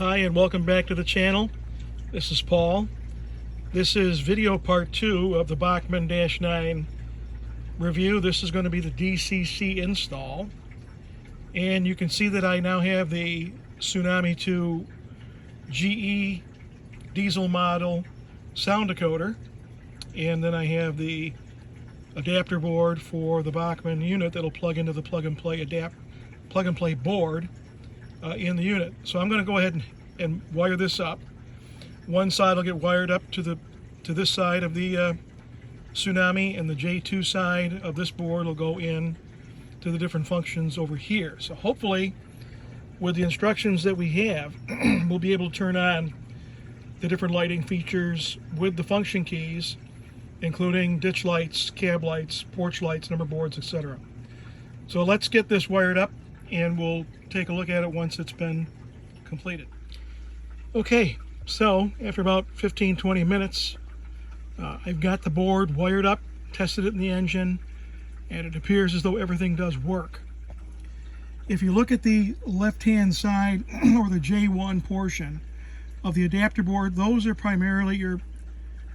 Hi and welcome back to the channel. This is Paul. This is video part 2 of the Bachmann -9 review. This is going to be the DCC install. And you can see that I now have the Tsunami 2 GE diesel model sound decoder. And then I have the adapter board for the Bachmann unit that'll plug into the plug and play board in the unit. So I'm going to go ahead and wire this up. One side will get wired up to this side of the Tsunami, and the J2 side of this board will go in to the different functions over here. So hopefully, with the instructions that we have, we'll be able to turn on the different lighting features with the function keys, including ditch lights, cab lights, porch lights, number boards, etc. So let's get this wired up and we'll take a look at it once it's been completed. Okay, so after about 15-20 minutes, I've got the board wired up, tested it in the engine, and it appears as though everything does work. If you look at the left-hand side, or the J1 portion of the adapter board, those are primarily your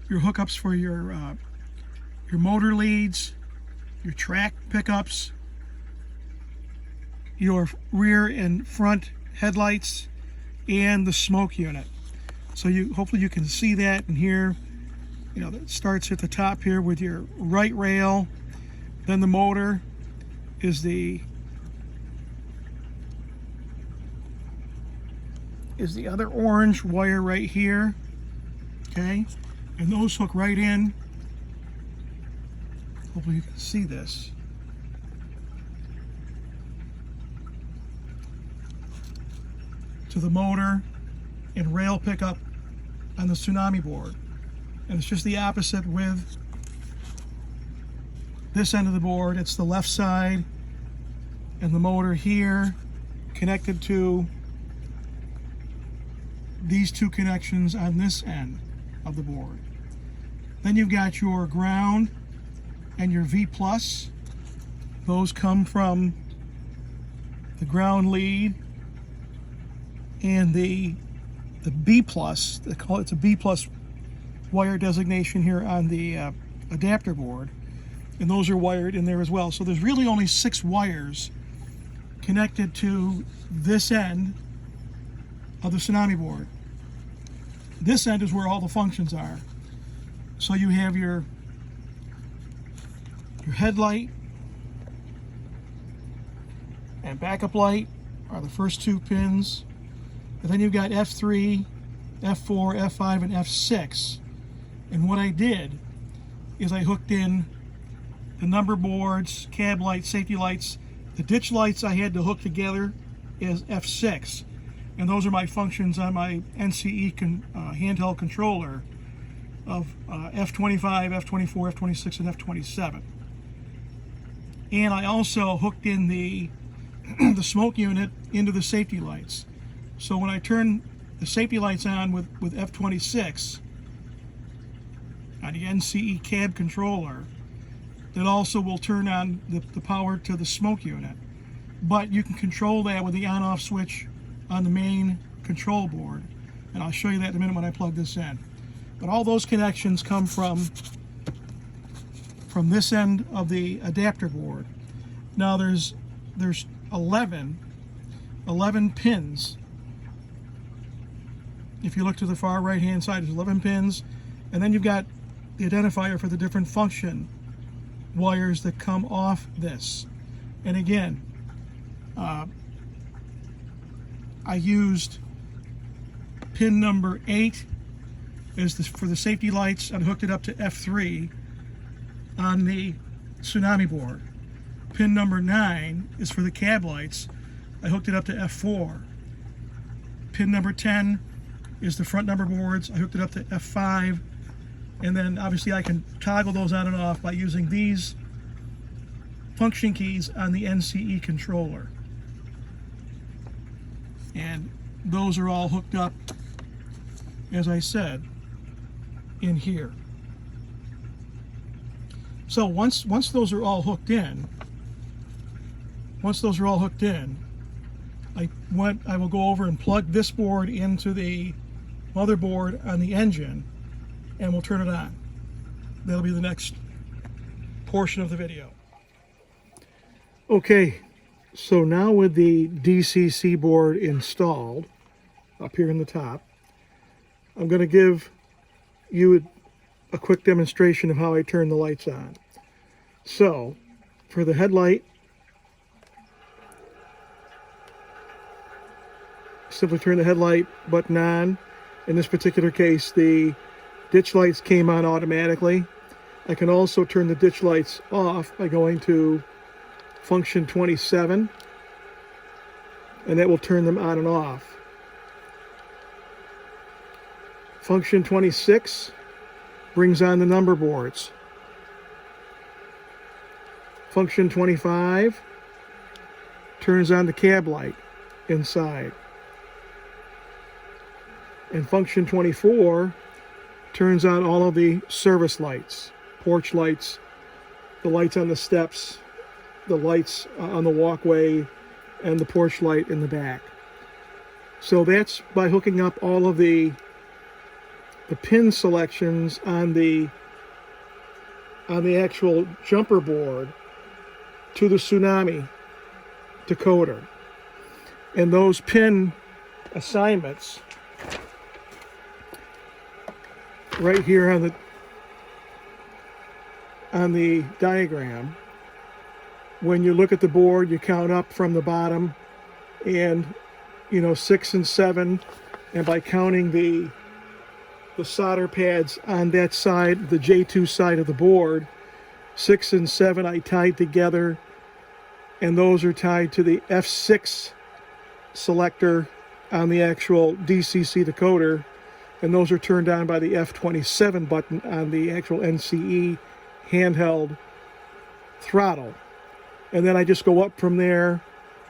hookups for your motor leads, your track pickups, your rear and front headlights, and the smoke unit. So hopefully you can see that and hear. You know, it starts at the top here with your right rail, then the motor is the other orange wire right here, okay, and those hook right in. Hopefully you can see this. To the motor and rail pickup on the Tsunami board. And it's just the opposite with this end of the board. It's the left side and the motor here connected to these two connections on this end of the board. Then you've got your ground and your V+. Those come from the ground lead and the B+, they call it a B+ wire designation here on the adapter board, and those are wired in there as well. So there's really only 6 wires connected to this end of the Tsunami board. This end is where all the functions are. So you have your headlight and backup light are the first 2 pins. And then you've got F3, F4, F5, and F6. And what I did is I hooked in the number boards, cab lights, safety lights. The ditch lights I had to hook together as F6. And those are my functions on my NCE handheld controller of F25, F24, F26, and F27. And I also hooked in the smoke unit into the safety lights. So when I turn the safety lights on with F26 on the NCE cab controller, that also will turn on the power to the smoke unit. But you can control that with the on-off switch on the main control board. And I'll show you that in a minute when I plug this in. But all those connections come from this end of the adapter board. Now there's 11 pins. If you look to the far right hand side, there's 11 pins, and then you've got the identifier for the different function wires that come off this. And again, I used pin number 8 for the safety lights. I hooked it up to F3 on the Tsunami board. Pin number 9 is for the cab lights. I hooked it up to F4. Pin number 10 is the front number boards. I hooked it up to F5, and then obviously I can toggle those on and off by using these function keys on the NCE controller. And those are all hooked up, as I said, in here. So once those are all hooked in, I will go over and plug this board into the motherboard on the engine, and we'll turn it on. That'll be the next portion of the video. Okay, so now with the DCC board installed up here in the top, I'm going to give you a quick demonstration of how I turn the lights on. So, for the headlight, simply turn the headlight button on. In this particular case, the ditch lights came on automatically. I can also turn the ditch lights off by going to Function 27, and that will turn them on and off. Function 26 brings on the number boards. Function 25 turns on the cab light inside. And Function 24 turns on all of the service lights, porch lights, the lights on the steps, the lights on the walkway, and the porch light in the back. So that's by hooking up all of the pin selections on the actual jumper board to the Tsunami decoder. And those pin assignments right here on the diagram, when you look at the board, you count up from the bottom, and 6 and 7, and by counting the solder pads on that side, the J2 side of the board, 6 and 7 I tied together, and those are tied to the F6 selector on the actual DCC decoder, and those are turned on by the F27 button on the actual NCE handheld throttle. And then I just go up from there.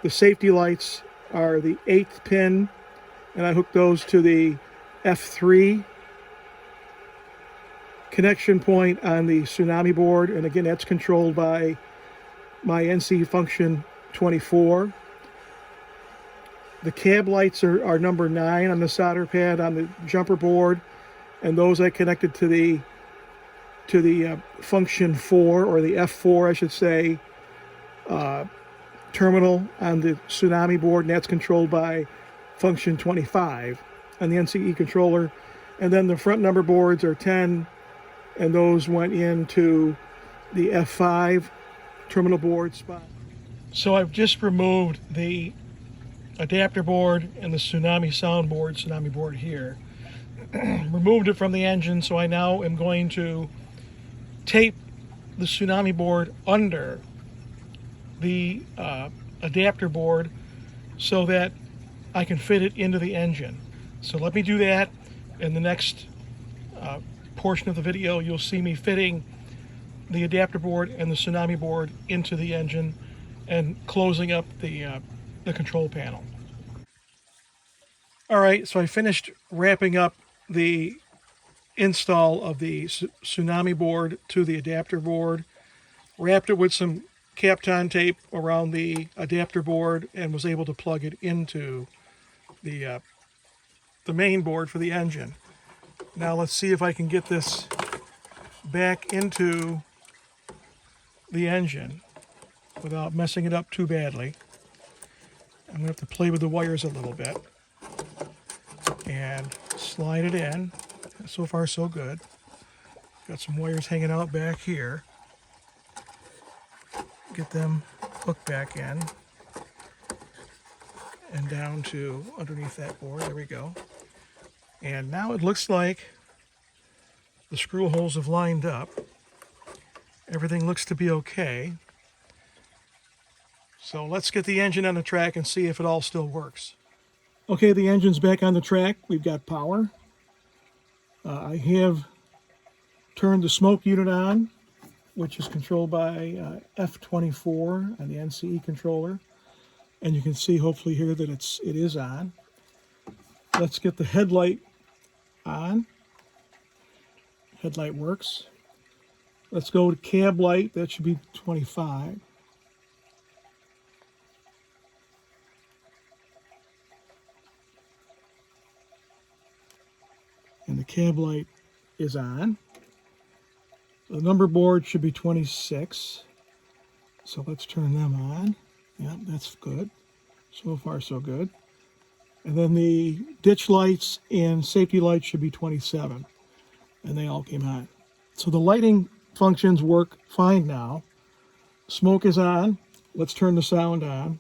The safety lights are the 8th pin, and I hook those to the F3 connection point on the Tsunami board, and again that's controlled by my NCE Function 24. The cab lights are number 9 on the solder pad on the jumper board, and those I connected to the Function 4, or the F4 I should say, terminal on the Tsunami board, and that's controlled by Function 25 on the NCE controller. And then the front number boards are 10, and those went into the F5 terminal board spot. So I've just removed the adapter board and the Tsunami board here. Removed it from the engine, so I now am going to tape the Tsunami board under the adapter board so that I can fit it into the engine. So let me do that. In the next portion of the video, you'll see me fitting the adapter board and the Tsunami board into the engine and closing up the control panel. All right, so I finished wrapping up the install of the Tsunami board to the adapter board, wrapped it with some Kapton tape around the adapter board, and was able to plug it into the main board for the engine. Now let's see if I can get this back into the engine without messing it up too badly. I'm going to have to play with the wires a little bit and slide it in. So far so good. Got some wires hanging out back here. Get them hooked back in and down to underneath that board. There we go. And now it looks like the screw holes have lined up. Everything looks to be okay. So let's get the engine on the track and see if it all still works. Okay, the engine's back on the track. We've got power. I have turned the smoke unit on, which is controlled by F24 on the NCE controller. And you can see hopefully here that it is on. Let's get the headlight on. Headlight works. Let's go to cab light. That should be 25. cab light is on. The number board should be 26. So let's turn them on. Yeah, that's good. So far, so good. And then the ditch lights and safety lights should be 27. And they all came on. So the lighting functions work fine now. Smoke is on. Let's turn the sound on.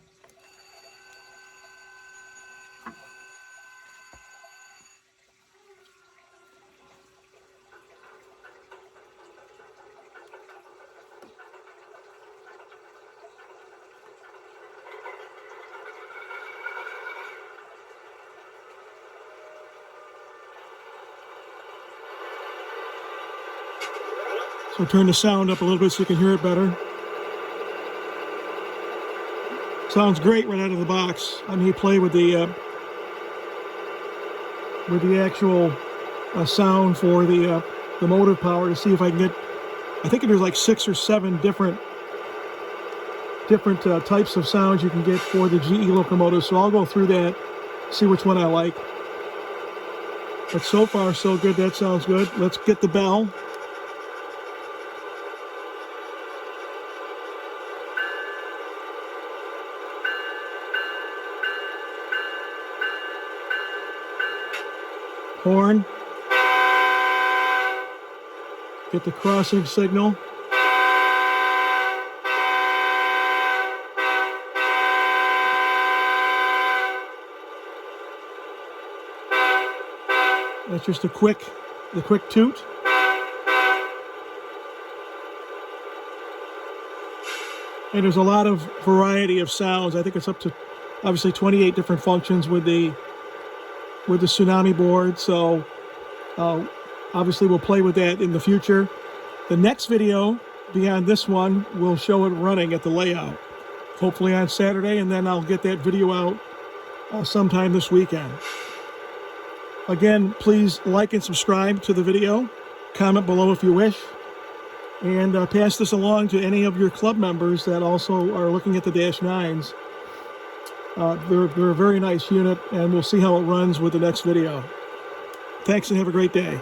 So turn the sound up a little bit so you can hear it better. Sounds great right out of the box. I may play with the actual sound for the motive power to see if I can get. I think there's like 6 or 7 different types of sounds you can get for the GE locomotive. So I'll go through that, see which one I like. But so far so good. That sounds good. Let's get the bell. Horn. Get the crossing signal. That's just the quick toot. And there's a lot of variety of sounds. I think it's up to obviously 28 different functions with the Tsunami board, so obviously we'll play with that in the future. The next video beyond this one will show it running at the layout, hopefully on Saturday, and then I'll get that video out sometime this weekend. Again, please like and subscribe to the video, comment below if you wish, and pass this along to any of your club members that also are looking at the Dash 9s. They're a very nice unit, and we'll see how it runs with the next video. Thanks and have a great day.